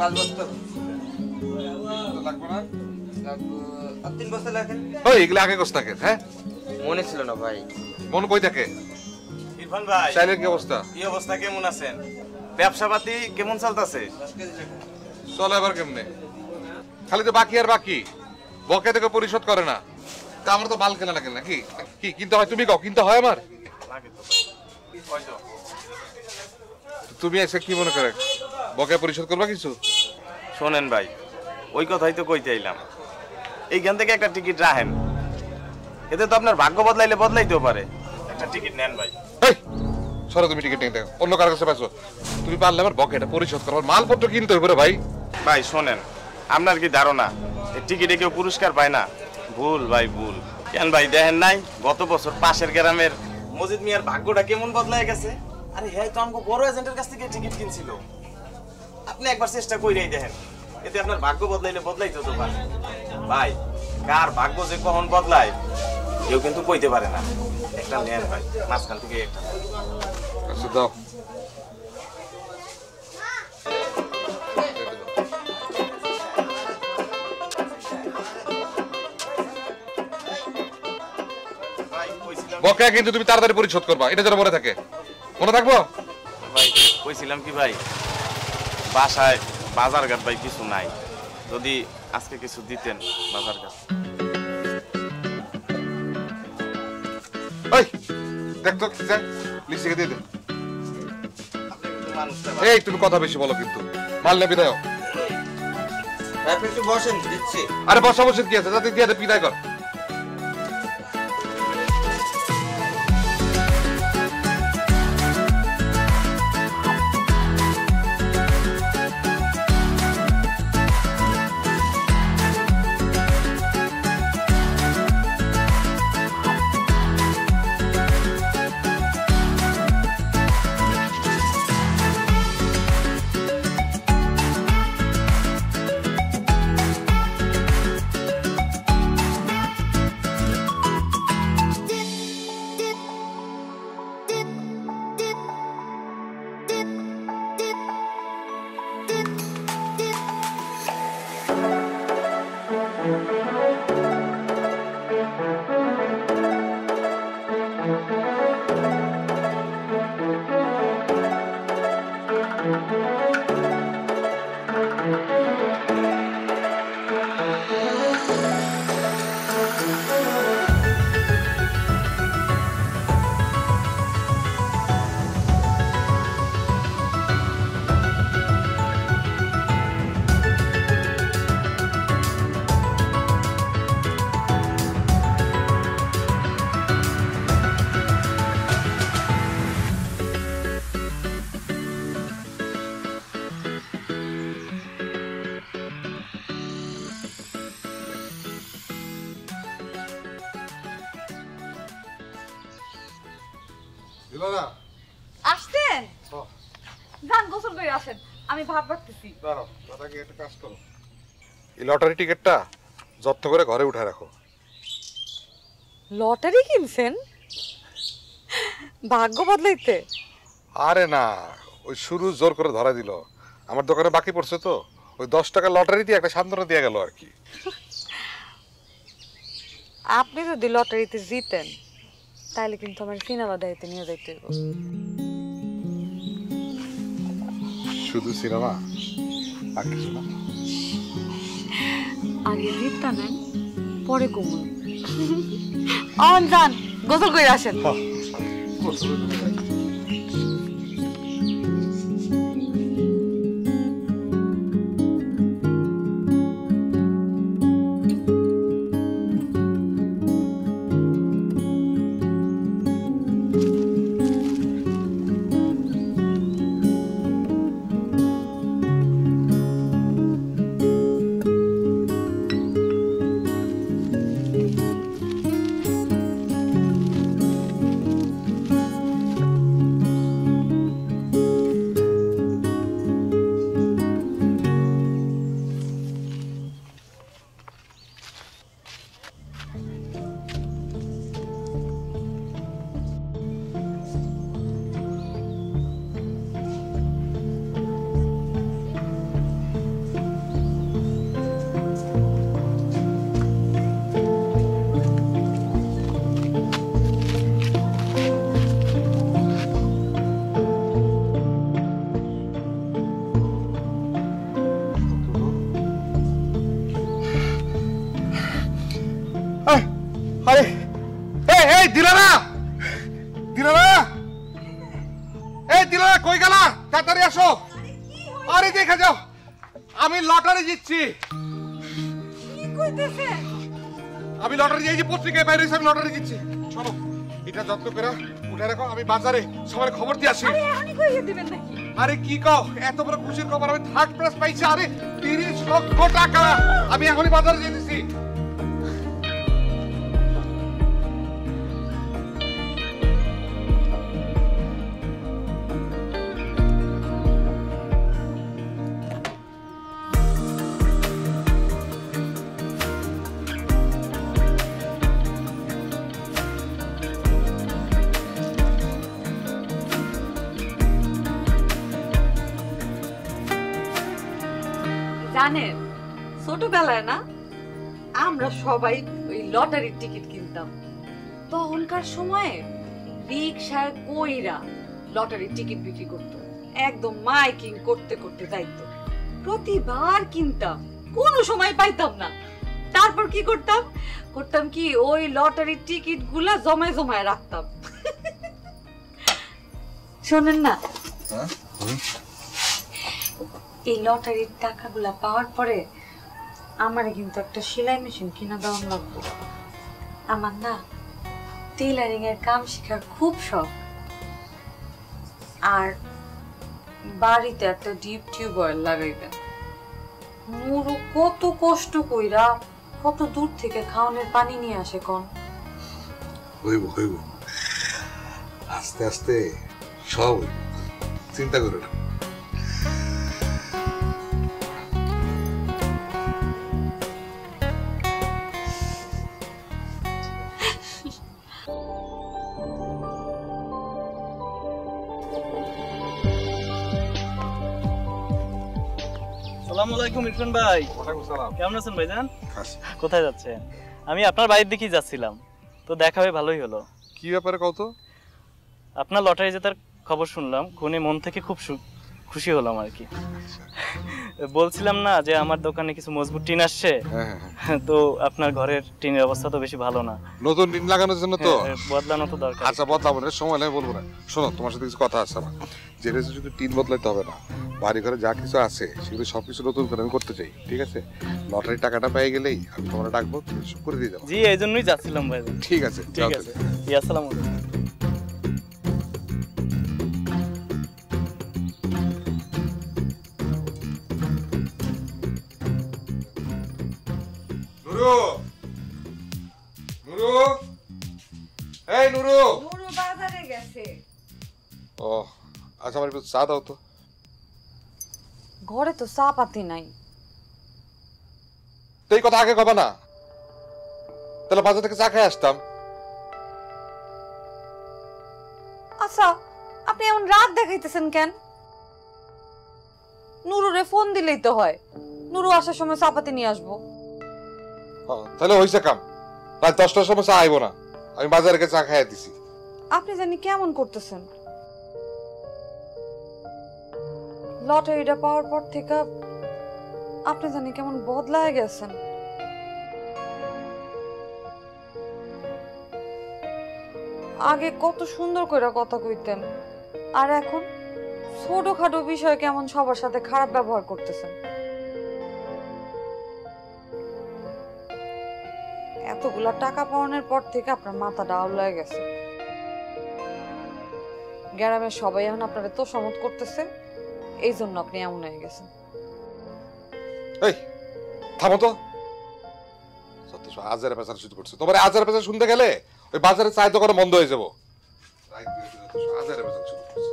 5 বস্তা লাগবে না, আর 3 বস্তা লাগেন। ওই এগুলো আগে কোস থাকে, হ্যাঁ মনে ছিল না ভাই। মন কই থাকে? ইরফান ভাই, চাইলের কি অবস্থা? কি অবস্থা, কেমন আছেন? ব্যবসা পাতি কেমন চলতেছে? চলে আবার কেমনে? খালি তো বাকি আর বাকি, বকে থেকে পরিশোধ করে না। তা আমার তো মাল কেনা লাগে নাকি? কি কিনতে হয় তুমি কও? কিনতে হয় আমার? লাগে তো। কয়তো? তুমি এসে কি মনে করে বকে পরিশোধ করবা কিছু? শোনেন ভাই, ওই কথাই তো কইতে আইলাম। এইখান থেকে একটা টিকিট রাখেন, এতে তো আপনার ভাগ্য বদলাইলে বদলাইতেও পারে। একটা টিকিট নেন ভাই। এই সরো, তুমি টিকিট নিয়ে দেখো, অন্য কারো কাছে পাইছো। তুমি পারলে আমার বকেটা পরিশোধ করো, আমার মালপত্র কিনতে হইবে রে ভাই। ভাই শোনেন, আপনার কি ধারণা এই টিকিটে কেউ পুরস্কার পায় না? ভুল ভাই, ভুল। কেন ভাই দেখেন নাই গত বছর পাশের গ্রামের মজিদ মিয়ার ভাগ্যটা কেমন বদলায় গেছে? আরে হ্যাঁ, তো আমাকে বড় এজেন্টের কাছ থেকে টিকিট কিনছিল। আপনি একবার চেষ্টা কইরাই দেখেন, এতে আপনার ভাগ্য বদলাইলে বদলাইতে তো পারে। ভাই কার ভাগ্য যে কখন বদলায় কেউ কিন্তু কইতে পারে না। একটা নেন ভাই, মাঝখান থেকে একটা। আচ্ছা দাও। বকেয়া কিন্তু তুমি তাড়াতাড়ি পরিশোধ করবা, এটা যেন মনে থাকে। মনে থাকবো ভাই কইছিলাম কি ভাই, বাসায় বাজার ঘাট ভাই কিছু নাই, যদি আজকে কিছু দিতেন বাজার ঘাট। ওই দেখতো কি যায়, লিস্টিকে দিয়ে দে। এই তুমি কথা বেশি বলো কিন্তু, মাল নেবি দাও। আপনি একটু বসেন, দিচ্ছি। আরে বসা বসে কি আছে, যাতে দিয়ে দে, বিদায় কর। আসছেন? যান গোসল করে আসেন, আমি ভাত বাড়তেছি। দাঁড়াও, দাদাকে একটা কাজ করো, এই লটারি টিকিটটা যত্ন করে ঘরে উঠায় রাখো। লটারি কিনছেন? ভাগ্য বদলাইতে? আরে না, ওই শুরু জোর করে ধরা দিল। আমার দোকানে বাকি পড়ছে তো, ওই 10 টাকা লটারি দিয়ে একটা সান্ত্বনা দিয়ে গেল আর কি। আপনি যদি লটারিতে জিতেন তাহলে কিন্তু আমার সিনেমা দেখতে নিয়ে যাইতে হইব। শুধু সিনেমা আর কিছু না? আগে জিততা নেন, পরে কমুন। অন যান, গোসল করে আসেন। আসো। আরে দেখে যাও, আমি লটারি জিতছি। কি কইতেছে? আমি লটারি এই যে পত্রিকায় বাইরে আমি লটারি জিতছি। চলো এটা যত্ন করে উঠে রাখো, আমি বাজারে সবার খবর দিয়ে আসি। আরে এখনই কইয়ে দিবেন নাকি? আরে কি কও, এত বড় খুশির খবর, আমি থার্ড প্রাইজ পাইছি। আরে 30 লক্ষ টাকা, আমি এখনই বাজারে যেতেছি। জানেন ছোটবেলায় না আমরা সবাই ওই লটারির টিকিট কিনতাম। তখনকার সময়ে রিকশায় কইরা লটারির টিকিট বিক্রি করতো, একদম মাইকিং করতে করতে যাইতো। প্রতিবার কিনতাম, কোনো সময় পাইতাম না। তারপর কি করতাম করতাম কি ওই লটারির টিকিট গুলা জমায় জমায় রাখতাম। শোনেন না, এই লটারির টাকাগুলা পাওয়ার পরে আমারে কিন্তু একটা সেলাই মেশিন কিনা দেওয়া লাগবে। আমার না টেলারিং এর কাম শেখার খুব শখ, আর বাড়িতে একটা ডিপ টিউবওয়েল লাগাইবেন। মুরু কত কষ্ট কইরা কত দূর থেকে খাওয়ানোর পানি নিয়ে আসে কোন। হইব হইব, আস্তে আস্তে সব চিন্তা করো না। আসসালামু আলাইকুম ইরফান ভাই। ওয়ালাইকুম সালাম। কেমন আছেন ভাইজান? কোথায় যাচ্ছেন? আমি আপনার বাড়ির দিকেই যাচ্ছিলাম, তো দেখা হয়ে ভালোই হলো। কি ব্যাপারে কত? আপনার লটারি জেতার খবর শুনলাম, শুনে মন থেকে খুব খুশি হলাম আর কি। বলছিলাম না যে আমার দোকানে কিছু মজবুত টিন আসছে, তো আপনার ঘরের টিনের অবস্থা তো বেশি ভালো না। নতুন টিন লাগানোর জন্য তো বদলানো তো দরকার। আচ্ছা বদলাবো না, সময় নেই, বলবো না। শোনো, তোমার সাথে কিছু কথা আছে আমার। যেটা শুধু টিন বদলাইতে হবে না, বাড়ি ঘরে যা কিছু আছে সেগুলো সবকিছু নতুন করে আমি করতে চাই, ঠিক আছে? লটারি টাকাটা পেয়ে গেলেই আমি তোমার ডাকবো, তুমি সব করে দিয়ে যাবো। জি, এই জন্যই যাচ্ছিলাম ভাই। ঠিক আছে, ঠিক আছে। আসসালামু আলাইকুম। নুরু, নুরু, এই নুরু। নুরু বাজারে গেছে। ও আচ্ছা, আমার একটু চা দাও তো। ঘরে তো চা পাতি নাই। তো এই কথা আগে কবে না? তাহলে বাজার থেকে চা খেয়ে আসতাম। আচ্ছা, আপনি এমন রাগ দেখাইতেছেন কেন? নুরুরে ফোন দিলেই তো হয়, নুরু আসার সময় চা পাতি নিয়ে আসবো। তাহলে হয়েছে কাম, রাত 10টার সময় চা আইবো না, আমি বাজারে গিয়ে চা খাইয়া দিছি। আপনি জানি কেমন করতেছেন। লটারিটা পাওয়ার পর থেকে আপনি জানি কেমন বদলায় গেছেন। আগে কত সুন্দর করে কথা কইতেন, আর এখন ছোটখাটো বিষয়ে কেমন সবার সাথে খারাপ ব্যবহার করতেছেন। এতগুলা টাকা পাওয়ানোর পর থেকে আপনার মাথাটা আউলায় গেছে। গ্রামের সবাই এখন আপনারা তো সমত করতেছে, এই জন্য আপনি এমন হয়ে গেছেন। এই থামো তো, আজারে পেঁচার শুরু করছে। তোমার আজারে পেঁচা শুনতে গেলে ওই বাজারে চায়ের দোকানে বন্ধ হয়ে যাবো। আজারে পেঁচা শুরু করছে।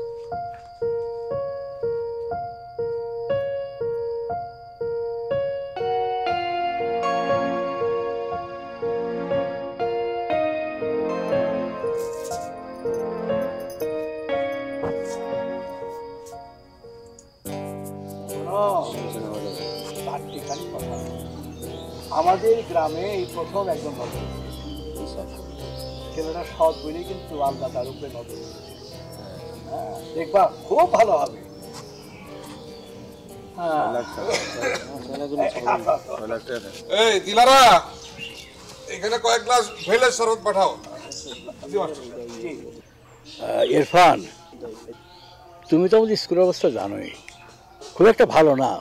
আমাদের গ্রামে এই প্রথম একজন ছেলেটা সৎ বলে কিন্তু আল্লাহ তার উপরে নজর দিয়েছে। দেখবা খুব ভালো হবে। এই দিলারা, এখানে কয়েক গ্লাস ভেলের শরবত পাঠাও। ইরফান, তুমি তো আমাদের স্কুলের অবস্থা জানোই, খুব একটা ভালো না।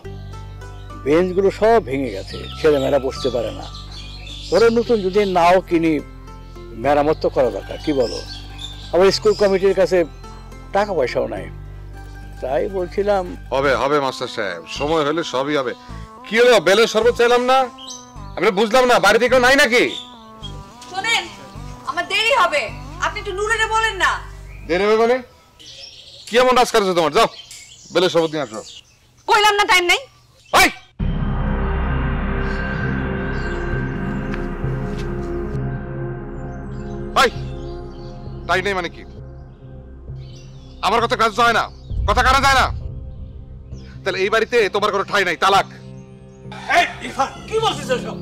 বেঞ্চগুলো সব ভেঙে গেছে, ছেলেমেয়েরা বসতে পারে না। ধরো নতুন যদি নাও কিনি, মেরামত তো করা দরকার, কি বলো? আবার স্কুল কমিটির কাছে টাকা পয়সাও নাই। তাই বলছিলাম। হবে হবে মাস্টার সাহেব, সময় হলে সবই হবে। কি হলো, বেলের শরবত চাইলাম না? আমি বুঝলাম না, বাড়িতে কেউ নাই নাকি? শোনেন, আমার দেরি হবে, আপনি একটু নুরেরে বলেন না। দেরি হবে মানে? কি এমন রাজ করেছো তোমার? যাও বেলের শরবত নিয়ে আসো। কইলাম না টাইম নাই। ভাই ভাই, তাই নেই মানে কি? আমার কথা কাজ হয় না, কথা কানা যায় না? তাহলে এই বাড়িতে তোমার কোনো ঠাঁই নাই, তালাক। কি বলছিস এসব?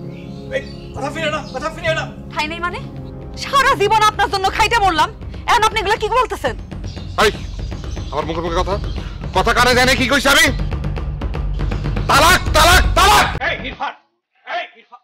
কথা ফিরে না, কথা ফিরে না। ঠাই নাই মানে? সারা জীবন আপনার জন্য খাইতে বললাম, এখন আপনি এগুলা কি বলতেছেন? ভাই আমার মুখে মুখে কথা, কথা কানে যায় না? কি কইছি আমি? তালাক তালাক তালাক। এই ইরফান, এই ইরফান।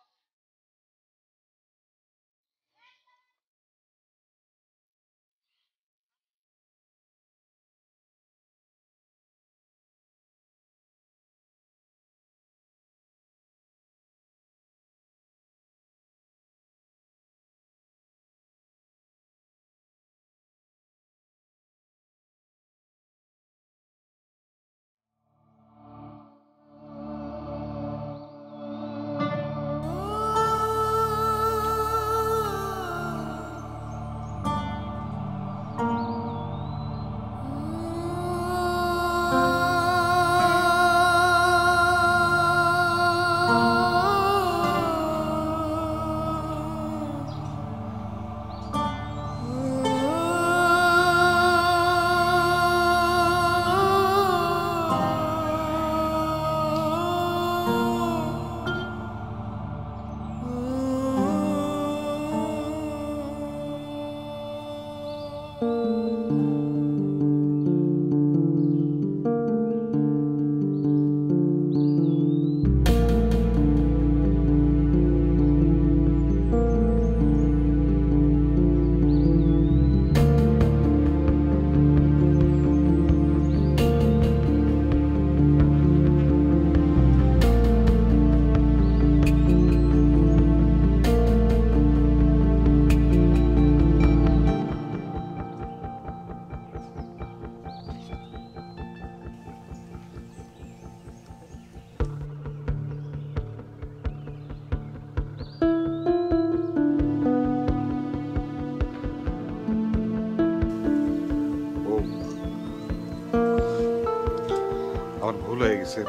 ভুল হয়ে গেছে।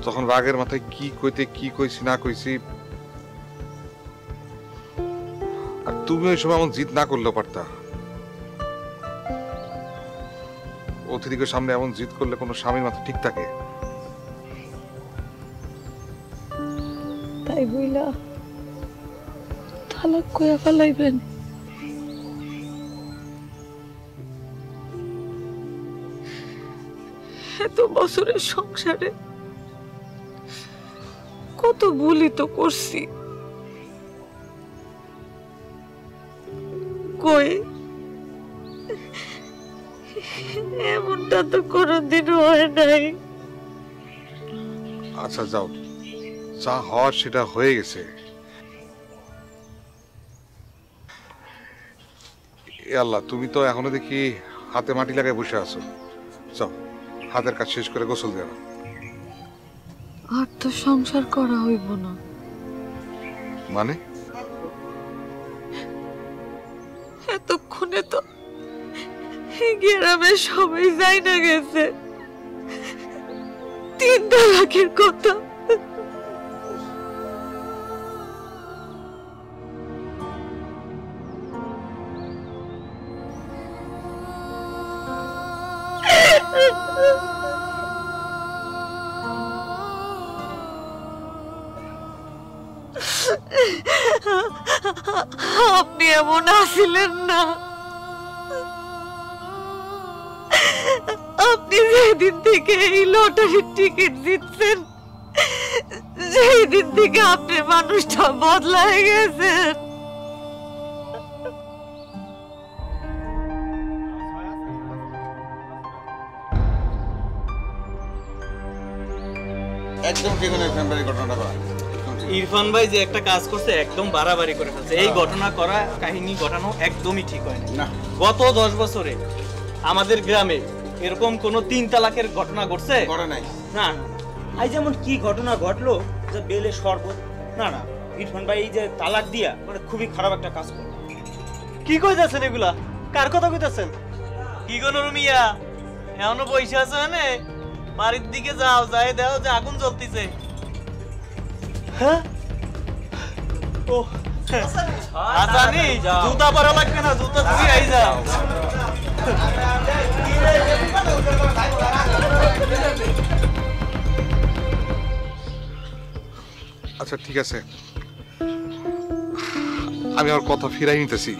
তখন রাগের মাথায় কি কইতে কি কইছি না কইছি, আর তুমি ওই সময় এমন জিদ না করলেও পারতা। অতিথিকের সামনে এমন জিদ করলে কোনো স্বামীর মাথা ঠিক থাকে? তাই বইলা তালাক কইয়া ফেলাইবেন? এত বছরের সংসারে কত ভুলই তো করছি, কই এমনটা তো কোনোদিন হয় নাই। আচ্ছা যাও, যা হওয়ার সেটা হয়ে গেছে। এ আল্লাহ, তুমি তো এখনো দেখি হাতে মাটি লাগায় বসে আছো। যাও, হাতের কাজ শেষ করে গোসল দেওয়া। আর তো সংসার করা হইব না। মানে? এতক্ষণে তো গ্রামে সবাই যাই না গেছে 3 তালাকের কথা। আপনি এমন আসিলেন না। আপনি যেদিন থেকে এই লটারির টিকিট জিতছেন, সেই দিন থেকে আপনি মানুষটা বদলায় গেছেন। একদম ঠিক না ইরফান ভাই ঘটনাটা করা ইরফান ভাই যে একটা কাজ করছে একদম বাড়াবাড়ি করে ফেলছে। এই ঘটনা করা কাহিনী ঘটানো একদমই ঠিক হয় না। গত 10 বছরে আমাদের গ্রামে এরকম কোন 3 তালাকের ঘটনা ঘটছে? করে নাই। না আই যেমন কি ঘটনা ঘটলো যে বেলে শরবত, না না ইরফান ভাই এই যে তালাক দিয়া মানে খুবই খারাপ একটা কাজ করলো। কি কইতাছেন এগুলা? কার কথা কইতাছেন? কি গো নুরমিয়া, এখনো বইসা আছো এনে? বাড়ির দিকে যাও, যাই দাও যে আগুন জ্বলতিছে। হ্যাঁ ও আজানি জুতা পরা লাগবে না, জুতা ধুই আই যাও। আচ্ছা ঠিক আছে, আমি আমার কথা ফিরাই নিতেছি।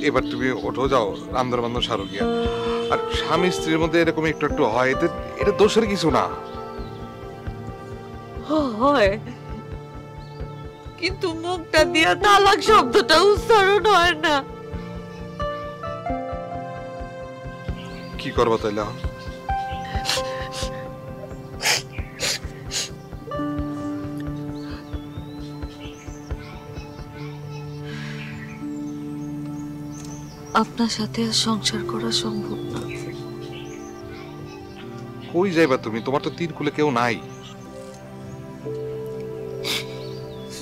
এবার তুমি ওঠো, যাও রান্দার বান্ধব সারো গিয়া। আর স্বামী স্ত্রীর মধ্যে এরকম একটু একটু হয়, এটা দোষের কিছু না। হয়, কিন্তু মুখটা দিয়া তালাক শব্দটা উচ্চারণ হয় না। কি করবো তাইলে এখন? আপনার সাথে আর সংসার করা সম্ভব না। কই যাইবা তুমি? তোমার তো তিন কুলে কেউ নাই।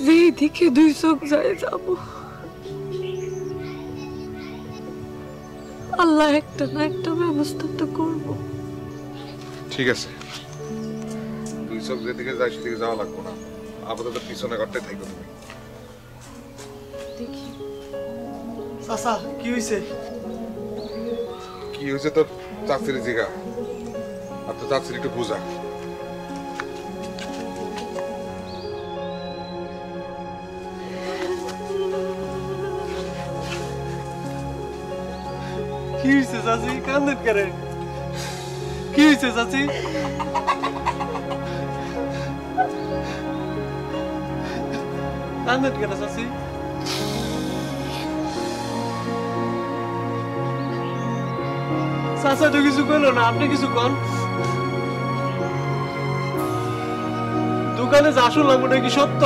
যেই দিকে দুই চোখ যায় যাব, আল্লাহ একটা না একটা ব্যবস্থা তো করবো। ঠিক আছে, দুই চোখ যেদিকে যায় সেদিকে যাওয়া লাগবো না, আপাতত পিছনে ঘরটাই থাকো তুমি। দেখি চাচা কি হইছে? কি হয়েছে তোর চাকরির জিগা, আর তো চাকরির একটু বুঝা। কি হইছে চাচি? কান্দেন কেন? কি হইছে চাচি? কান্দেন কেন চাচি? চাচা তো কিছু কইলো না, আপনি কিছু কন। দোকানে যা শুনলাম ওটা কি সত্য?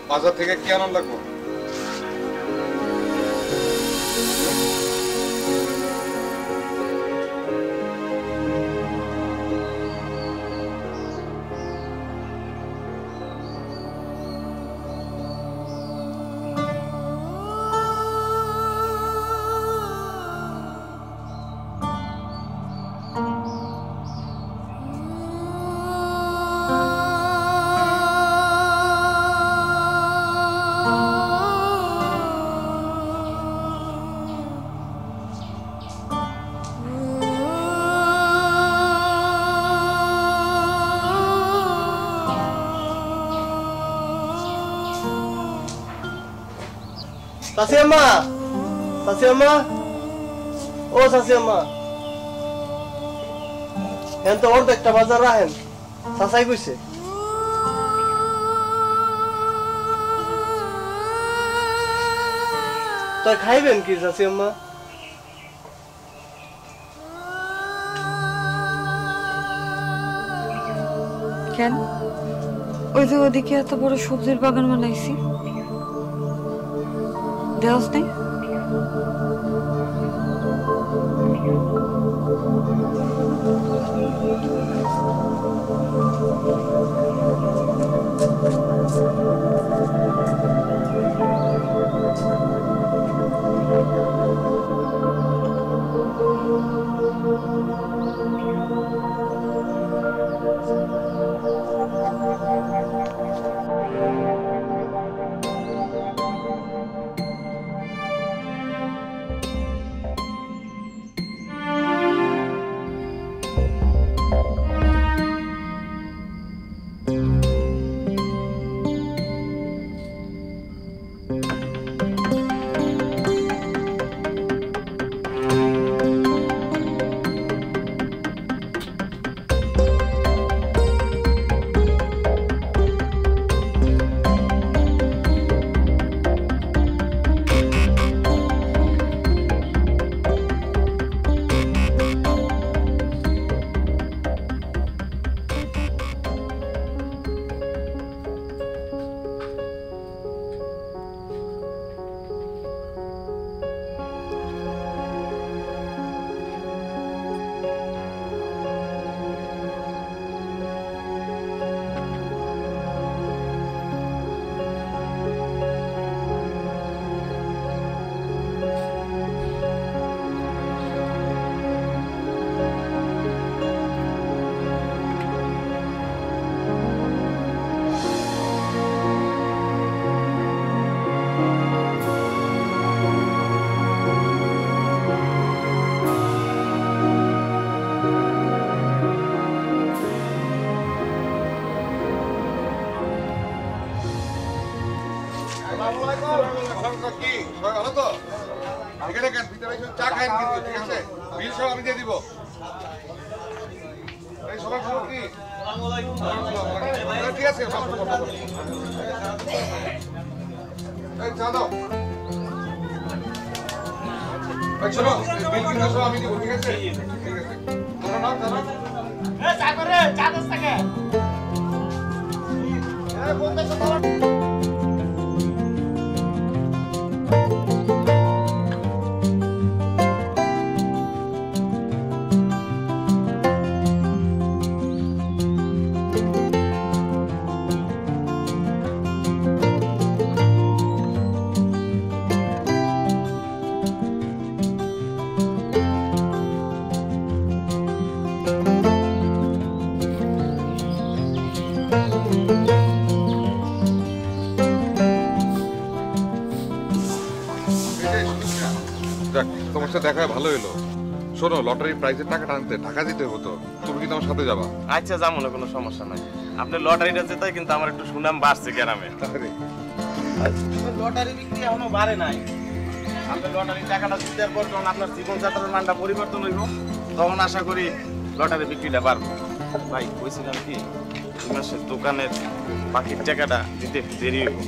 বাজার থেকে কি আনন্দ লাগবো? চাচি আম্মা, চাচি আম্মা, ও চাচি আম্মা, হেন তো অর্ধেকটা বাজার রাখেন, চাচাই কইছে। তাই খাইবেন কি চাচি আম্মা? কেন? ওই যে ওদিকে এত বড় সবজির বাগান বানাইছি, দেওয়াস নেই? যাও তো এখানে কেন ভিতরে চা খাইন কিন্তু ঠিক আছে বিল সব আমি দিয়ে দিব এই সবাই ভালো কি ঠিক আছে এই চা দাও চলো বিল কিন্তু সব আমি দিব ঠিক আছে ঠিক আছে তোমরা নাও চলো চা করে চা দোস থাকে বন্ধু তোমার সাথে দেখা ভালো হলো শোনো লটারি প্রাইজের টাকাটা আনতে টাকা দিতে হতো তুমি কি তোমার সাথে যাবা আচ্ছা যাবো না কোনো সমস্যা নাই আপনি লটারিটা জেতে কিন্তু আমার একটু সুনাম বাড়ছে গ্রামে লটারি বিক্রি এখনো বাড়ে নাই আপনি লটারির টাকাটা জিতার পর যখন আপনার জীবনযাত্রার মানটা পরিবর্তন হইব তখন আশা করি লটারি বিক্রিটা বাড়বে ভাই কইছিলাম কি এই মাসের দোকানের বাকির টাকাটা দিতে দেরি হইব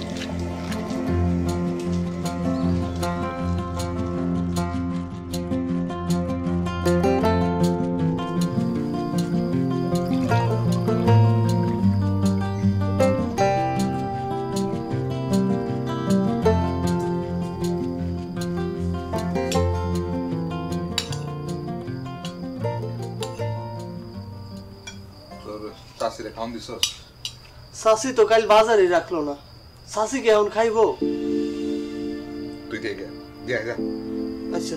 চাষিরে খাওয়ান দিছ শাসি তো কাল বাজারে রাখলো না শাসি কে এখন খাইবো তুই দিয়ে গে দিয়ে যা আচ্ছা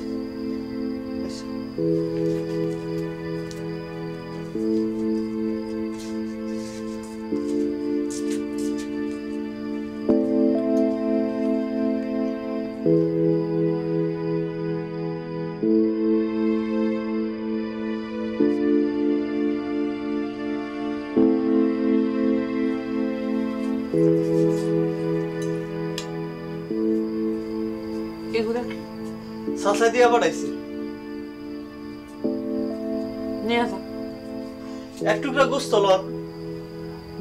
শাসা দিয়া পাঠাইছি নিয়ে যা এক টুকরা গোস্ত লন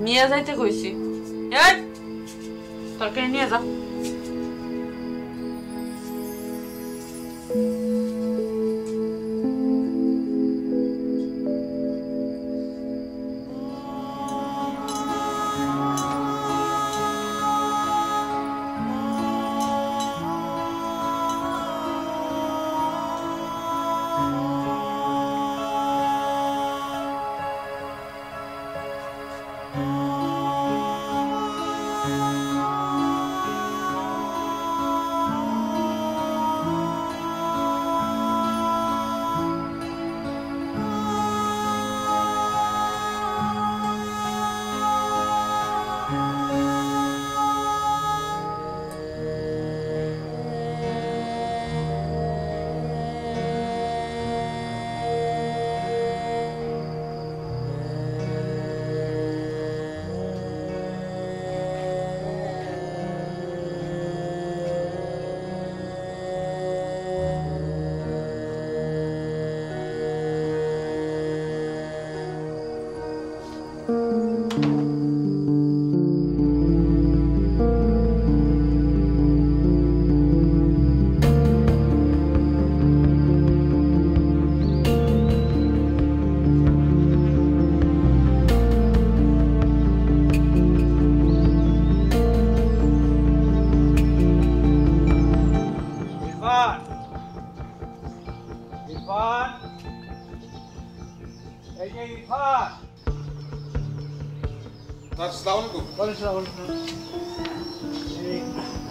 নিয়ে যাইতে কইছি এই তরকারি নিয়ে যা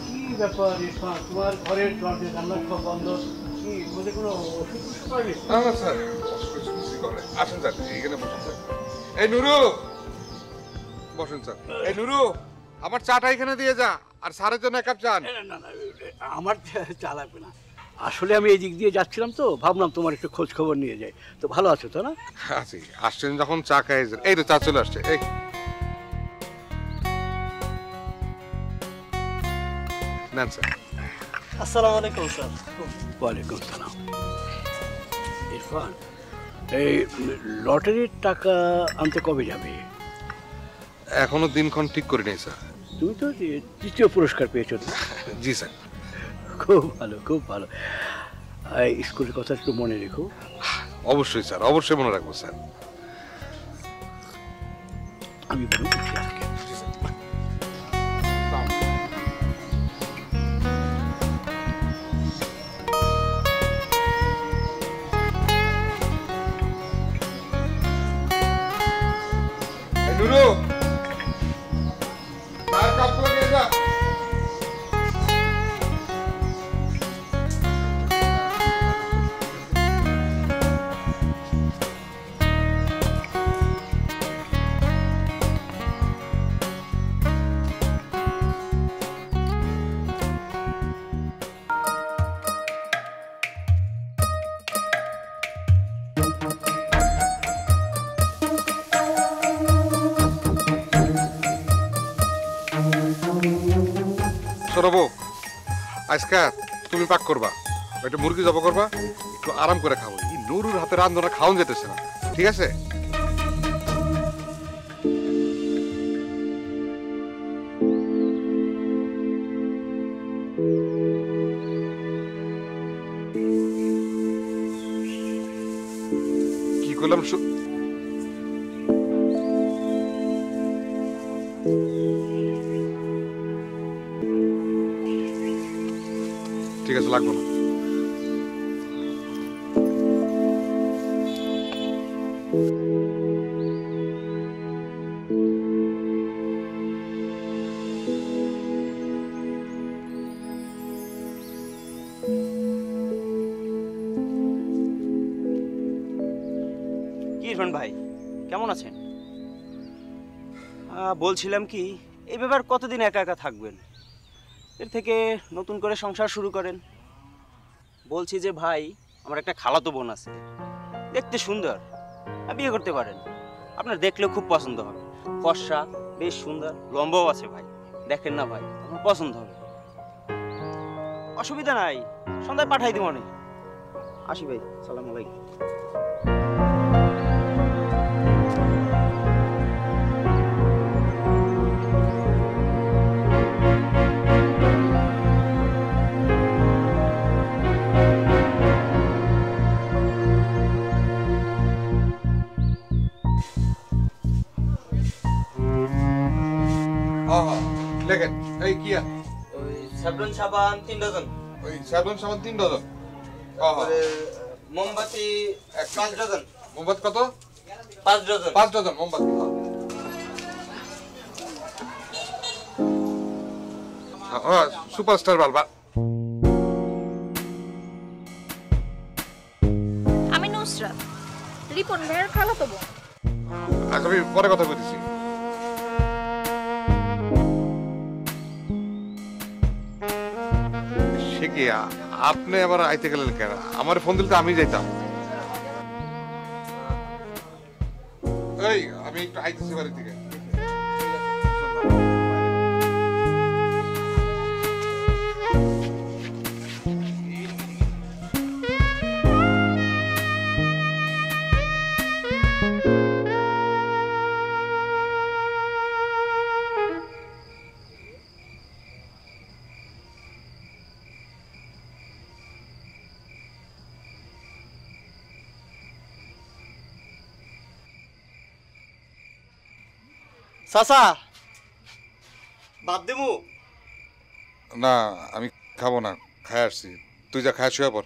কি ব্যাপার ইরফান তোমার ঘরের দরজা জানলা সব বন্ধ কি মধ্যে কোনো ওষুধ পাইলে না না স্যার আসেন স্যার এইখানে বসুন স্যার এই নুরু বসুন স্যার এই নুরু আমার চাটা এখানে দিয়ে যা আর স্যারের জন্য এক কাপ চা না না আমার চা লাগবে না আসলে আমি এই দিক দিয়ে যাচ্ছিলাম তো ভাবলাম তোমার একটু খোঁজ খবর নিয়ে যাই তো ভালো আছো তো না আছি আসছেন যখন চা খাই এই তো চা চলে আসছে এই নেন স্যার আসসালামু আলাইকুম স্যার। ওয়ালাইকুম সালাম। ইরফান, এই লটারির টাকা আনতে কবে যাবে? এখনো দিনক্ষণ ঠিক করি নাই স্যার। তুমি তো তৃতীয় পুরস্কার পেয়েছো। জি স্যার। খুব ভালো, খুব ভালো। স্কুলের কথা একটু মনে রেখো। অবশ্যই স্যার, অবশ্যই মনে রাখবো স্যার। আমি বলুন আজকে নুরু, চার কাপগুলো নিয়ে যা। শোনাবো, আজকে তুমি পাক করবা, একটা মুরগি জবা করবা, একটু আরাম করে খাবো। এই নুরুর হাতে রান্নাটা খাওয়ান যেতেছে না, ঠিক আছে? কি করলাম? ঠিক আছে, লাগবো না। কি ইরফান ভাই, কেমন আছেন? বলছিলাম কি, এই ব্যাপার কতদিন একা একা থাকবেন? এর থেকে নতুন করে সংসার শুরু করেন। বলছি যে ভাই, আমার একটা খালাতো বোন আছে, দেখতে সুন্দর, বিয়ে করতে পারেন। আপনার দেখলেও খুব পছন্দ হবে। ফর্সা, বেশ সুন্দর, লম্বাও আছে ভাই। দেখেন না ভাই, আমার পছন্দ হবে। অসুবিধা নাই, সন্ধ্যায় পাঠাই দিব অনেক। আসি ভাই, সালাম আলাইকুম। লেখেন, এই কি ওই স্যাভলন সাবান 3 ডজন। ওই স্যাভলন সাবান 3 ডজন। মোমবাতি 5 ডজন। মোমবাতি কত? 5 ডজন। 5 ডজন মোমবাতি। হ্যাঁ, সুপারস্টার বালবা। আমি নুসরাত, রিপন ভাইয়ের খালাতো বোন। আচ্ছা, আমি পরে কথা বলতেছি। সে কি, আপনি আবার আইতে গেলেন কেন? আমার ফোন দিলে তো আমি যাইতাম। এই, আমি একটু আইতেছি বাড়ির দিকে। চাচা, বাদ দেবো? না, আমি খাবো না, খাই আসছি। তুই যা, খায় শুয়ে পর।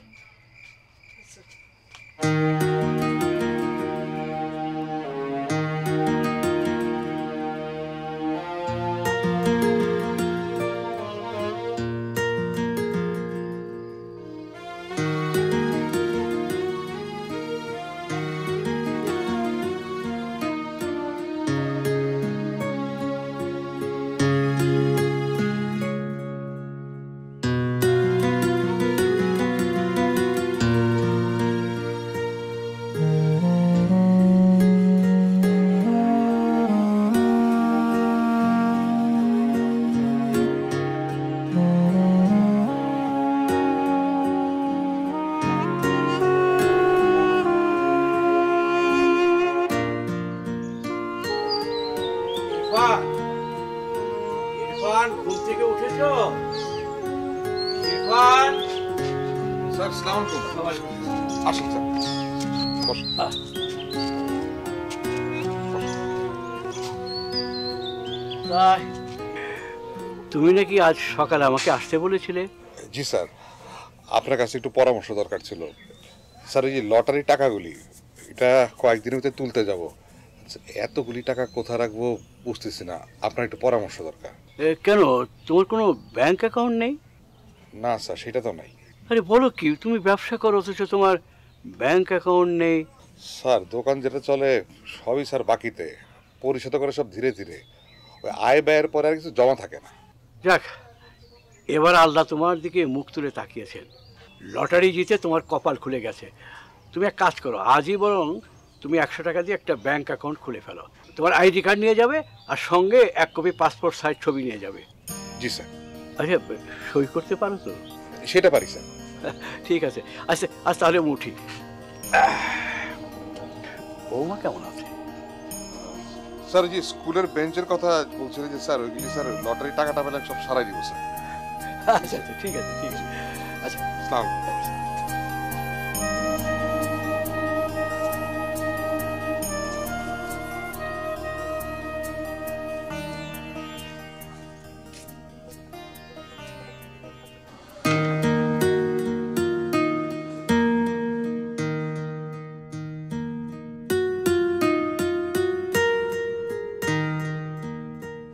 আসুন স্যার বসুন। তাই তুমি নাকি আজ সকালে আমাকে আসতে বলেছিলে? জি স্যার, আপনার কাছে একটু পরামর্শ দরকার ছিল স্যার। এই যে লটারির টাকাগুলি, এটা কয়েকদিনের ভিতরে তুলতে যাব, এতগুলি টাকা কোথায় রাখবো বুঝতেছি না, আপনার একটু পরামর্শ দরকার। কেন, তোমার কোনো ব্যাংক অ্যাকাউন্ট নেই? না স্যার, সেটা তো নাই। আরে বলো কি, তুমি ব্যবসা করো অথচ তোমার ব্যাংক অ্যাকাউন্ট নেই? স্যার দোকান যেটা চলে সবই স্যার বাকিতে, পরিশোধ করে সব ধীরে ধীরে, ওই আয় ব্যয়ের পরে আর কিছু জমা থাকে না। যাক, এবার আল্লাহ তোমার দিকে মুখ তুলে তাকিয়েছেন, লটারি জিতে তোমার কপাল খুলে গেছে। তুমি এক কাজ করো, আজই বরং তুমি 100 টাকা দিয়ে একটা ব্যাংক অ্যাকাউন্ট খুলে ফেলো। তোমার আইডি কার্ড নিয়ে যাবে আর সঙ্গে 1 কপি পাসপোর্ট সাইজ ছবি নিয়ে যাবে। জি স্যার। আচ্ছা, সই করতে পারো তো? সেটা পারি স্যার। ঠিক আছে, আচ্ছা আজ তাহলে আমি উঠি। বৌমা কেমন আছে? স্যার ওই যে স্কুলের বেঞ্চের কথা বলছিলেন যে স্যার, ওইগুলি স্যার লটারি টাকাটা পেলে সব সারাই দিব স্যার। আচ্ছা আচ্ছা, ঠিক আছে ঠিক আছে। আচ্ছা, আসসালামু আলাইকুম।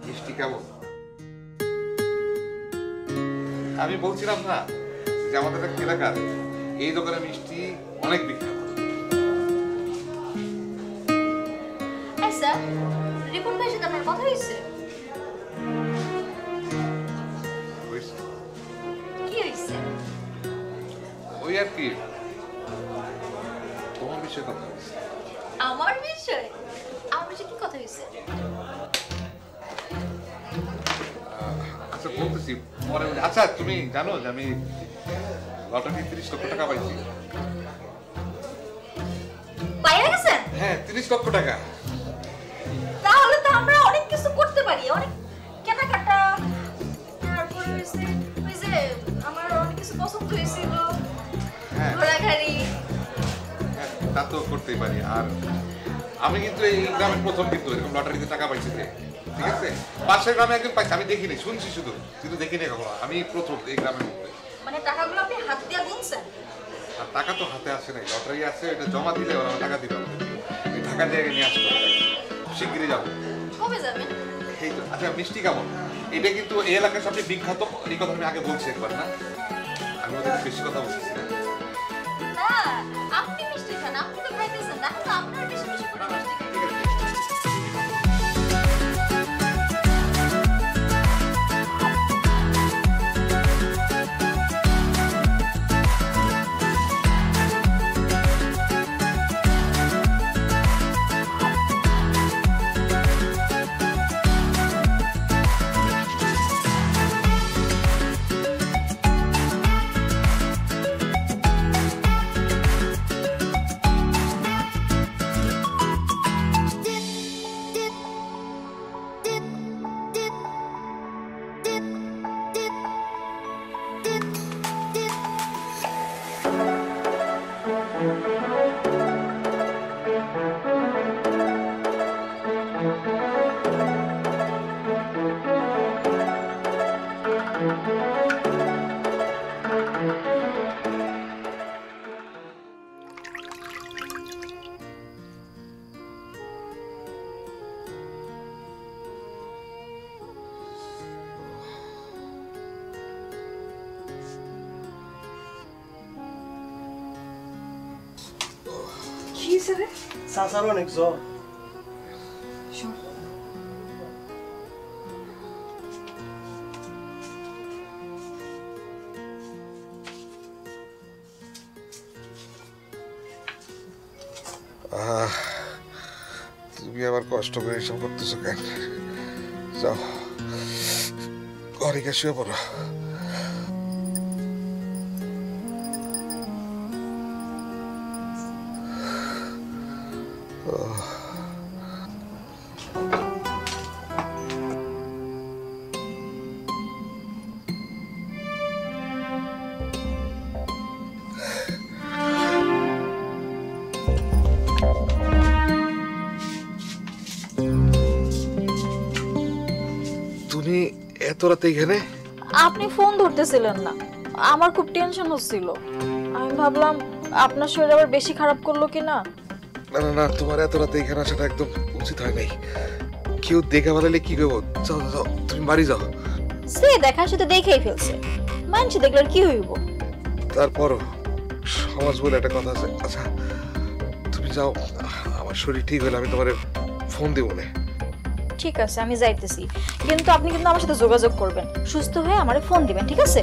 মিষ্টি কেমন? আমি বলছিলাম না যে আমাদের একটা এলাকার এই দোকানে মিষ্টি অনেক বিখ্যাত। আচ্ছা, রিপন ভাইয়ের সাথে আপনার কথা হয়েছে? হয়েছে। কি হয়েছে? ওই আর কি, তোমার বিষয়ে কথা হয়েছে। আমার বিষয়? আমার বিষয়ে কি কথা হয়েছে? আচ্ছা বলতেছি পরে। আচ্ছা তুমি জানো যে আমি লটারি 30 লক্ষ টাকা পাইছি। পাইয়া গেছেন? হ্যাঁ 30 লক্ষ টাকা। তাহলে তো আমরা অনেক কিছু করতে পারি, অনেক কেনাকাটা, তারপরে হয়েছে ওই যে আমার অনেক কিছু পছন্দ হয়েছিল, হ্যাঁ ঘোরাঘুরি। হ্যাঁ, তা তো করতেই পারি। আর আমি কিন্তু এই গ্রামের প্রথম কিন্তু এরকম লটারিতে টাকা পাইছি যে, ঠিক আছে? পাশের গ্রামে একজন পাইছে, আমি দেখিনি, শুনছি শুধু, কিন্তু দেখিনি কখনো। আমি প্রথম এই গ্রামের মধ্যে। মানে টাকাগুলো আপনি হাত দিয়ে গুনছেন? আর টাকা তো হাতে আসে নাই, লটারি আছে, এটা জমা দিলে ওরা আমার টাকা দিবে আমাদের। এই টাকা দিয়ে নিয়ে আসতে হবে, শিগগিরই যাবো। কবে যাবেন? এই তো। আচ্ছা মিষ্টি কেমন? এটা কিন্তু এই এলাকার সবচেয়ে বিখ্যাত, এই কথা আমি আগে বলছি একবার, না আমি ওদের বেশি কথা বলতেছি না। না, আপনি মিষ্টি খান, আপনি তো খাইতেছেন না, তো আপনার বেশি বেশি করে মিষ্টি খান। কি হয়েছে রে? চাচার অনেক জ্বর। তুমি আবার কষ্ট করে এসব করতেছো কেন? যাও ঘরে গিয়ে শুয়ে পড়ো। এত রাতে এখানে? আপনি ফোন ধরতেছিলেন না, আমার খুব টেনশন হচ্ছিল। আমি ভাবলাম আপনার শরীর আবার বেশি খারাপ করলো কিনা। না না না, তোমার এত রাতে এখানে আসাটা একদম উচিত হয় নাই। কেউ দেখে ফেলালে কি করবো? যাও যাও, তুমি বাড়ি যাও। সে দেখার সাথে দেখেই ফেলছে, মানুষ দেখলে আর কি হইব? তারপরও সমাজ বলে একটা কথা আছে। আচ্ছা তুমি যাও, আমার শরীর ঠিক হলে আমি তোমার ফোন দেবো না। ঠিক আছে, আমি যাইতেছি, কিন্তু আপনি কিন্তু আমার সাথে যোগাযোগ করবেন, সুস্থ হয়ে আমারে ফোন দিবেন, ঠিক আছে?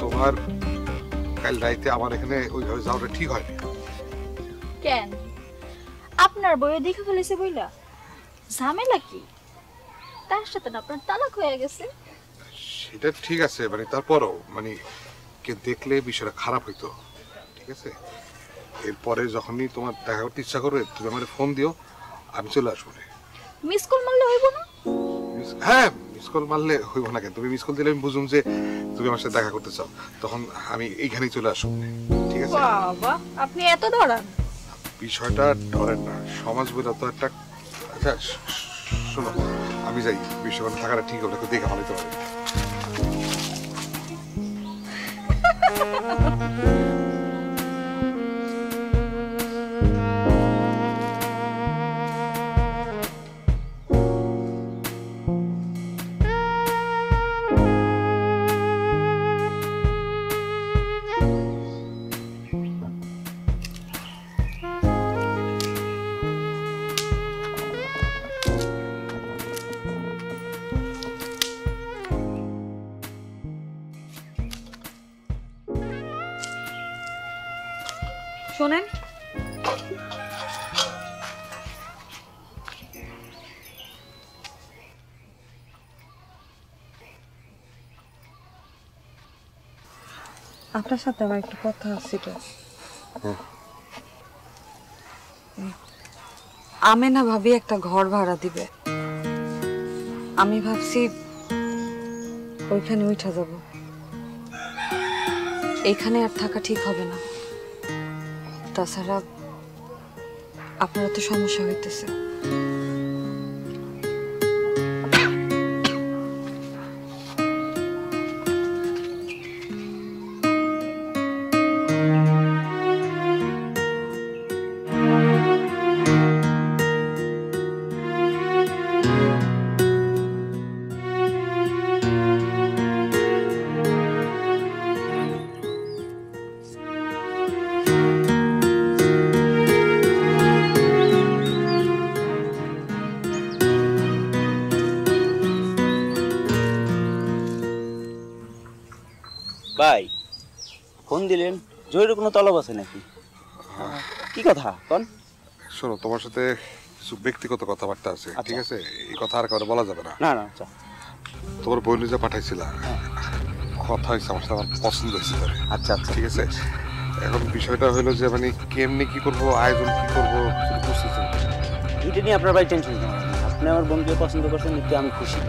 তোমার কাল রাইতে আমার এখানে ওইভাবে যাওয়াটা ঠিক হয়নি। কেন? আপনার বইয়ে দেখে ফেলেছে বইলা? ঝামেলা কি? তার সাথে না আপনার তালাক হয়ে গেছে। সেটা ঠিক আছে, মানে তারপরও মানে কে দেখলে বিষয়টা খারাপ হইতো, ঠিক আছে? এরপরে যখনই তোমার দেখা করতে ইচ্ছা করবে তুমি আমার ফোন দিও, আমি চলে আসবো। মিস কল মারলে হইব না? হ্যাঁ, মিস কল মারলে হইব না কেন? তুমি মিস কল দিলে আমি বুঝুম যে তুমি আমার সাথে দেখা করতে চাও, তখন আমি এইখানেই চলে আসবো, ঠিক আছে? বাবা, আপনি এত ধরান। বিষয়টা ডরেন না, সমাজ বলে তো একটা। আচ্ছা শোনো, আমি যাই, বিষয়টা থাকাটা ঠিক হলে দেখে ভালো হতে পারে। শোনেন, আপনার সাথে আমার একটু কথা ছিল। আমেনা ভাবি একটা ঘর ভাড়া দিবে, আমি ভাবছি ওইখানে উঠা যাব। এইখানে আর থাকা ঠিক হবে না, তাছাড়া আপনারা তো সমস্যা হইতেছে। ভাই ফোন দিলেন, জরুরি কোনো তলব আছে নাকি? কি কথা কোন? শোনো, তোমার সাথে কিছু ব্যক্তিগত কথাবার্তা আছে, ঠিক আছে? এই কথা আর কারো বলা যাবে না। না না, আচ্ছা। তোমার বই যা পাঠাইছিলা, কথা হয়েছে আমার সাথে, আমার পছন্দ হয়েছে। আচ্ছা আচ্ছা, ঠিক আছে। এখন বিষয়টা হলো যে মানে কেমনি কি করবো, আয়োজন কি করবো বুঝতেছি। এটা নিয়ে আপনার ভাই টেনশন নেই, আপনি আমার বোনকে পছন্দ করছেন, নিতে আমি খুশি।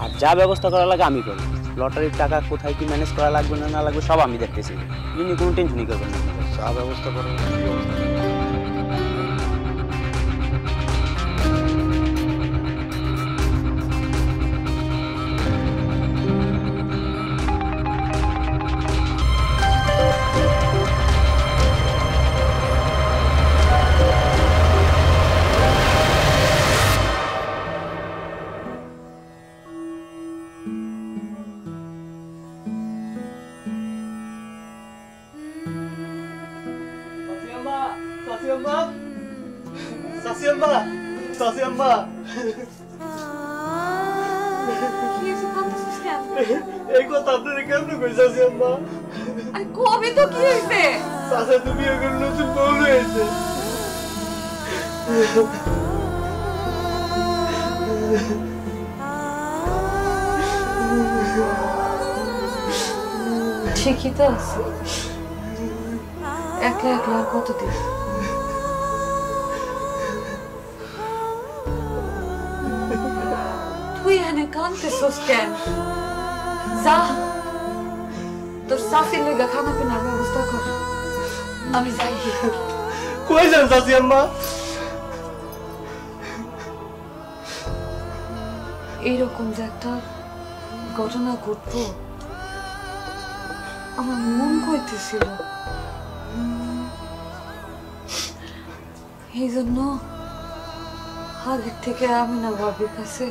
আর যা ব্যবস্থা করা লাগে আমি করব। লটারির টাকা কোথায় কি ম্যানেজ করা লাগবে না না লাগবে সব আমি দেখতেছি, এই নিয়ে কোনো টেনশনই করবেন না। যা ব্যবস্থা করো। এই কথা আপনারা কেমন কইতাছি আম্মা? আরে কবে তো কি হইছে? চাচা তুমি এখন নতুন বউ হয়েছে। ঠিকই তো আছে, একলা একলা আর কতদিন? তুই এখানে কাঁদতেছস কেন? যা, তোর শাশির লেগে খানা পিনার ব্যবস্থা কর। আমি যাই। কই যান চাচি আম্মা? এইরকম যে একটা ঘটনা ঘটবো আমার মন কইতেছিল, এই জন্য আগের থেকে আমি না বাবির কাছে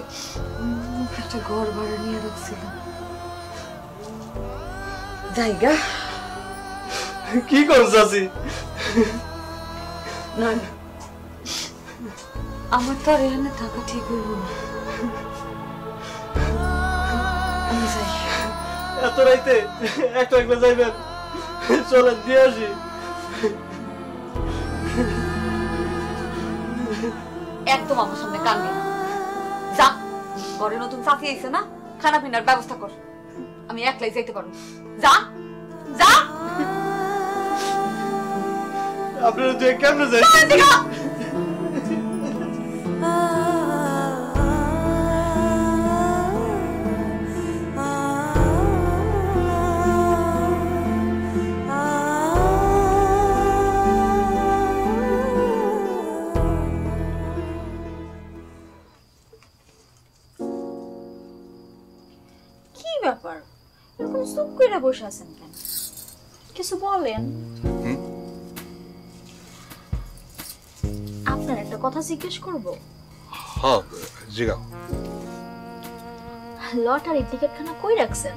একটা ঘর ভাড়া নিয়ে রাখছিলাম। জায়গা কি করছ চাচি? না না, আমার তো আর এখানে থাকা ঠিক হইব না। আমি যাই। এত রাইতে একটা একলা যাইবেন? চলেন দিয়ে আসি। একদম আমার সামনে কানবি না। যা, ঘরে নতুন চাকরি আইছে না, খানা পিনার ব্যবস্থা কর। আমি একলাই যাইতে পারবো। যা যা। আপনারা তুই কেমনে যাই? কি ব্যাপার এরকম চুপ করে বসে আছেন কেন? কিছু বলেন। আপনার একটা কথা জিজ্ঞেস করব। হ্যাঁ, জিগাও। লটারির টিকিটখানা কই রাখছেন?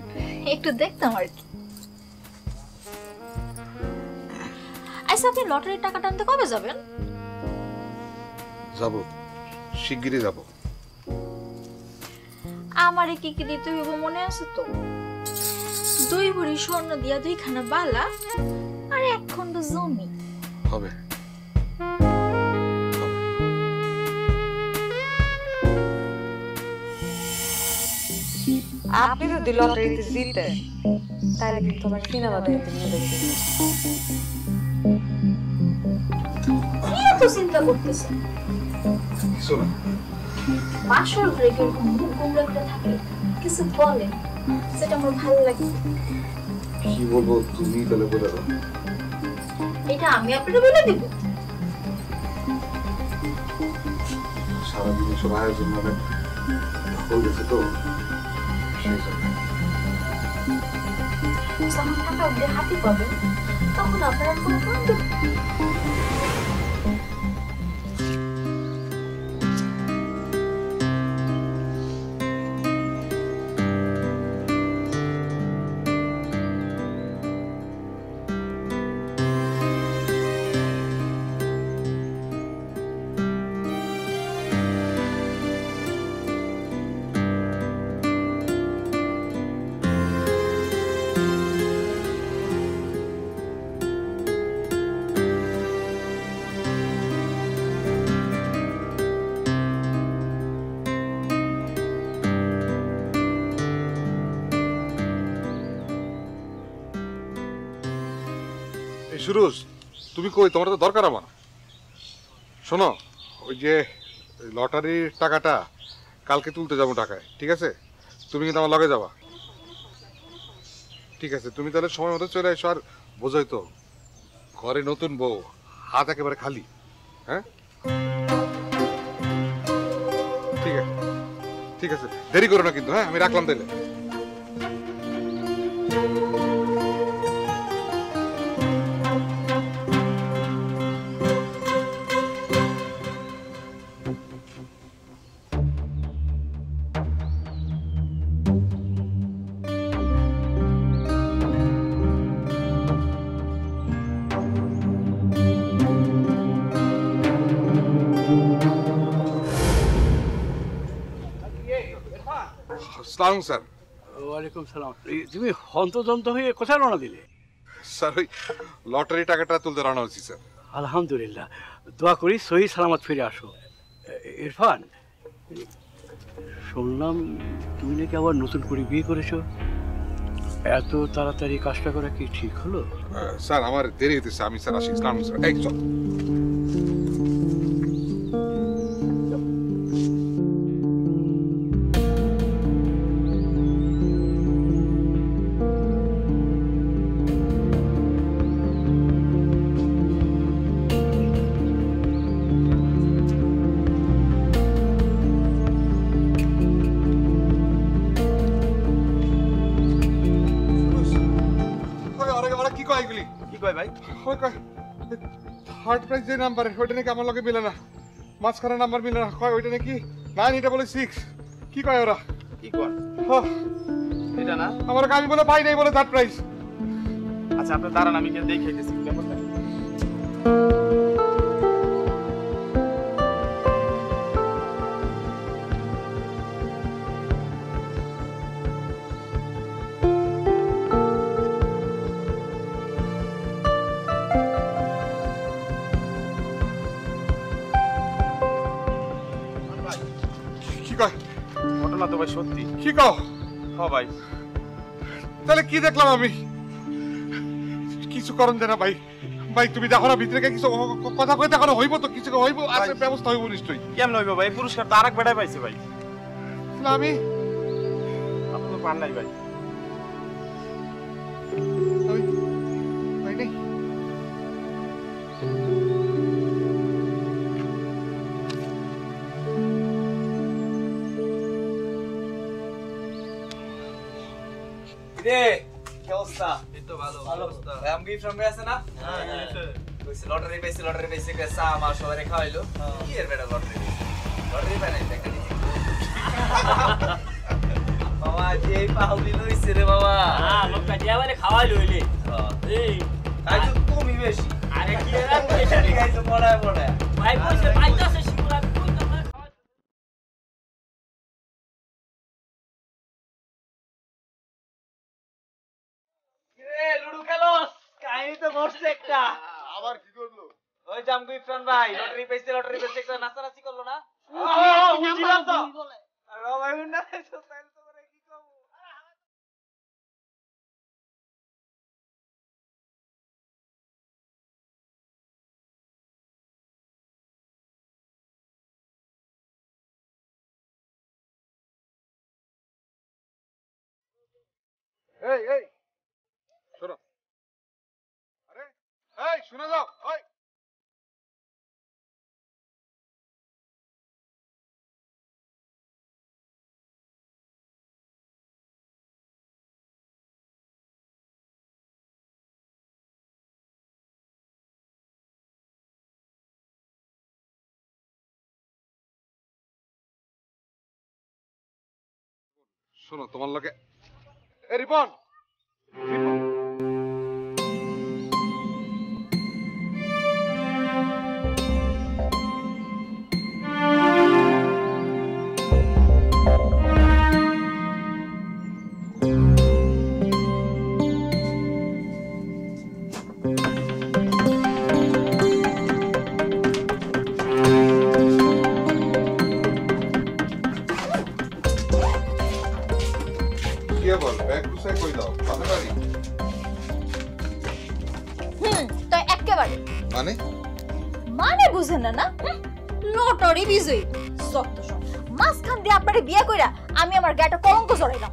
একটু দেখতাম আর কি। আচ্ছা, আপনি লটারির টাকাটা আনতে কবে যাবেন? যাব, শিগগিরই যাব। আমারে কি কি দিতে হইব মনে আছে তো? 2 ভরি স্বর্ণ দিয়া 2খানা বালা আর 1 খণ্ড জমি। হবে। আপনি যদি লটারিতে জিতে তাহলে কিন্তু আমার সিনেমা দেখতে নিয়ে দেখবেন। কি এত চিন্তা করতেছেন? কিছু না। বাসর ঘরে কিরকম মুখ গোমরা করে থাকে, কিছু বলেন সেটা আমার ভালো লাগে। কি বলবো তুমি তাহলে বলে দাও। এটা আমি আপনাকে বলে দিব? সারাদিন এসব আয়োজন মানে হয়ে গেছে তো, সেই জন্য। যখন টাকা আপনি হাতে পাবেন তখন আপনার আর কোনো কাণ্ড নেই। সুরজ, তুমি কই? তোমার তো দরকার আমার। শোনো, ওই যে লটারির টাকাটা কালকে তুলতে যাবো ঢাকায়, ঠিক আছে? তুমি কিন্তু আমার লগে যাবা, ঠিক আছে? তুমি তাহলে সময় মতো চলে এসো। আর বোঝোই তো ঘরে নতুন বউ, হাত একেবারে খালি। হ্যাঁ, ঠিক আছে, ঠিক আছে, দেরি করো না কিন্তু। হ্যাঁ, আমি রাখলাম তাহলে। আসসালামু স্যার। ওয়ালাইকুম সালাম। তুমি হন্তদন্ত হয়ে কোথায় রওনা দিলে? স্যার, ওই লটারি টাকাটা তুলতে রওনা হয়েছি স্যার। আলহামদুলিল্লাহ, দোয়া করি সহি সালামত ফিরে আসো। ইরফান, শুনলাম তুমি নাকি আবার নতুন করে বিয়ে করেছো? এত তাড়াতাড়ি কাজটা করা কি ঠিক হলো? স্যার আমার দেরি হইতেছে, আমি স্যার আসি। ইসলাম স্যার, এই চল। থার্ড প্রাইজ যে নাম্বারে ওইটা নাকি আমার লগে মিলে না, মাঝখানে নাম্বার মিলে না, কয় ওইটা নাকি 9, এটা বলে 6। কি কয় ওরা? কি কর এটা না আমার আমি বলে পাই নাই বলে থার্ড প্রাইজ। আচ্ছা আপনি দাঁড়ান, আমি গিয়ে দেখাইতেছি ব্যাপারটা। ঘটনা তো ভাই সত্যি। কি কও? হ্যাঁ ভাই। তাহলে কি দেখলাম আমি? কিছু করণ দেনা ভাই। ভাই তুমি দেখো না ভিতরে কিছু কথা কই, দেখো হইব তো, কিছু হইব, আছে ব্যবস্থা হইব নিশ্চয়ই। কেমন হইব ভাই? পুরস্কার তো আরেক বেটায় পাইছে ভাই। আমি আপনি তো পান নাই ভাই। নাই রে কি অবস্থা? এই তো ভালো অবস্থা। আমি গিফট ফ্রম আছে না? হ্যাঁ কইছে লটারি পাইছে কেসা আমার সবারে খাওয়াইলো। কি এর বেটা লটারি পাই নাই দেখা দিছি। মামা যে পাউলি লইছে রে মামা। হ্যাঁ লোকটা দিয়াবারে খাওয়াইলো হইলে। এই তাই তো তুমি বেশি। আরে কি এরা বেশি খাইছো পড়ায় ভাই কইছে পাইতাছে শিকুরা কইতো না। লুডু খেলোস কাহিনী তো ঘটছে একটা। আবার কি করলো? ওই জামগু ইফরান ভাই লটারি পাইছে একটা নাচানাচি করলো না? বুঝলাম তো। আরে ভাই না তো তাইলে তো করে কি করব? এই এই শোনো, আরে এই শুনে যাও। ওই শোনো, তোমার লগে রিপন মানে মানে বুঝেন না? লটারি বিজয়ী যত সব মাঝখান দিয়ে আপনারে বিয়ে কইরা আমি আমার গাটা কলঙ্ক জড়াইলাম।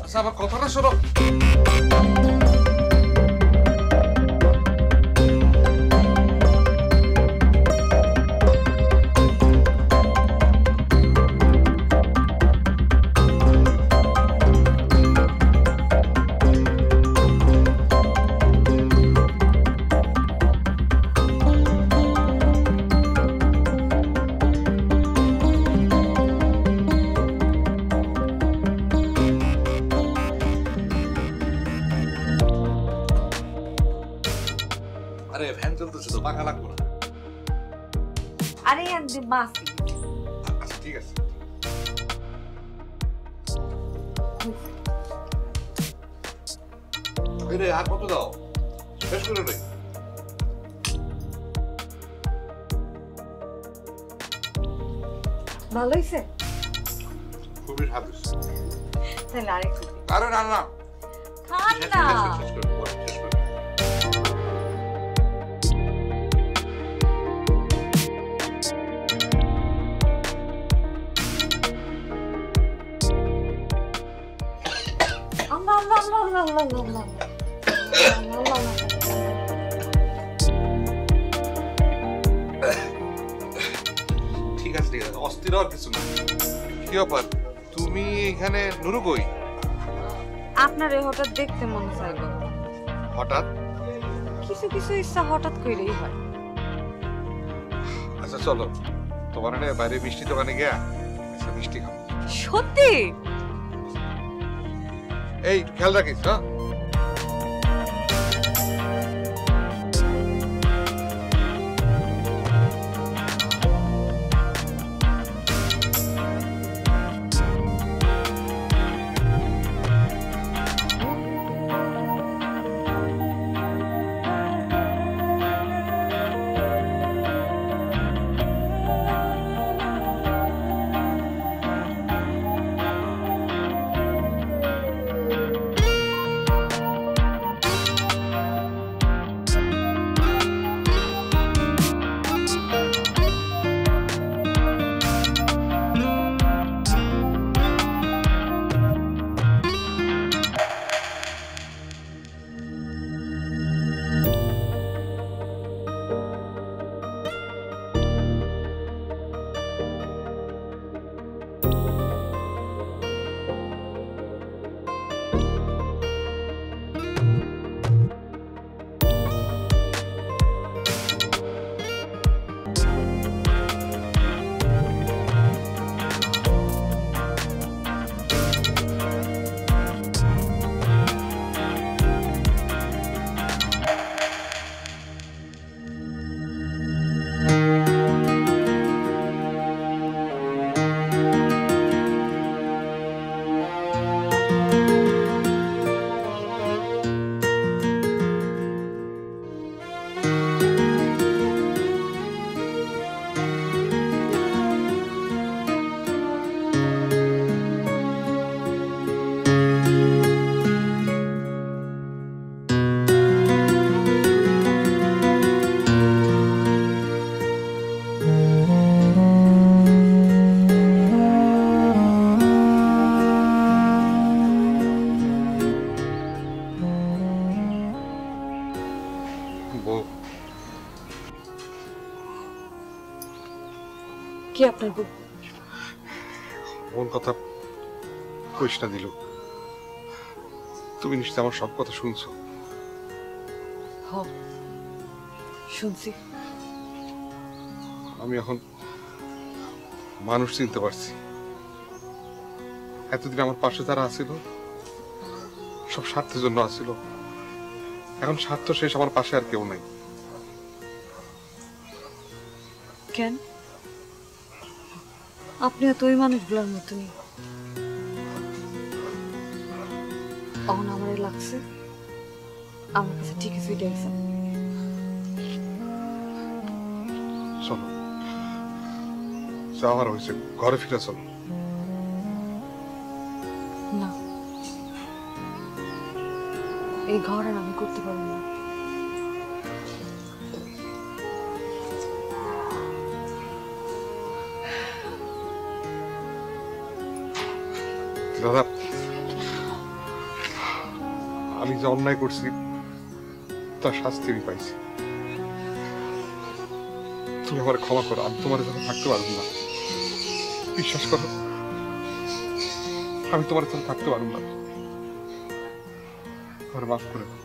আচ্ছা আমার কথাটা শোনো। আরে ভ্যান চলতেছে তো, পাখা লাগবে না। আরে মাসি আচ্ছা ঠিক আছে। রে আর কত দাও, শেষ করে রে। ভালো হইছে? খুবই স্বাদ হয়েছে। তাহলে আরেকটু আরে না না খান না। শেষ করে পরে শেষ করে আল্লাহ আল্লাহ আল্লাহ আল্লাহ আল্লাহ আল্লাহ আল্লাহ আল্লাহ। ঠিক আছে অস্থির হওয়ার কিছু না। কি ব্যাপার তুমি এখানে নুরু কই? আপনার এই হঠাৎ দেখতে মন চাইলো। হঠাৎ? কিছু কিছু ইচ্ছা হঠাৎ কইরেই হয়। আচ্ছা চলো তোমার বাইরে মিষ্টি দোকানে গিয়া আচ্ছা মিষ্টি খাও। সত্যি? এই খেয়াল রাখিস হ্যাঁ। কি আপনার বউ? মন কথা কইস না দিল। তুমি নিশ্চয় আমার সব কথা শুনছো। হ শুনছি। আমি এখন মানুষ চিনতে পারছি। এতদিন আমার পাশে যারা আছিল সব স্বার্থের জন্য আছিল, এখন স্বার্থ শেষ, আমার পাশে আর কেউ নাই। কেন? আপনিও তো ওই মানুষগুলোর মতনই। অহন আমারে লাগছে আমার কাছে ঠিকই ফিরে গেছেন। চলো যাওয়ার হয়েছে, ঘরে ফিরে চলো। না, এই ঘর আর আমি করতে পারবো না। দাদা আমি যে অন্যায় করছি তার শাস্তি আমি পাইছি। তুমি আমার ক্ষমা করো, আমি তোমার সাথে থাকতে পারবো না। বিশ্বাস করো আমি তোমার সাথে থাকতে পারবো না। আমার মাফ করে দাও।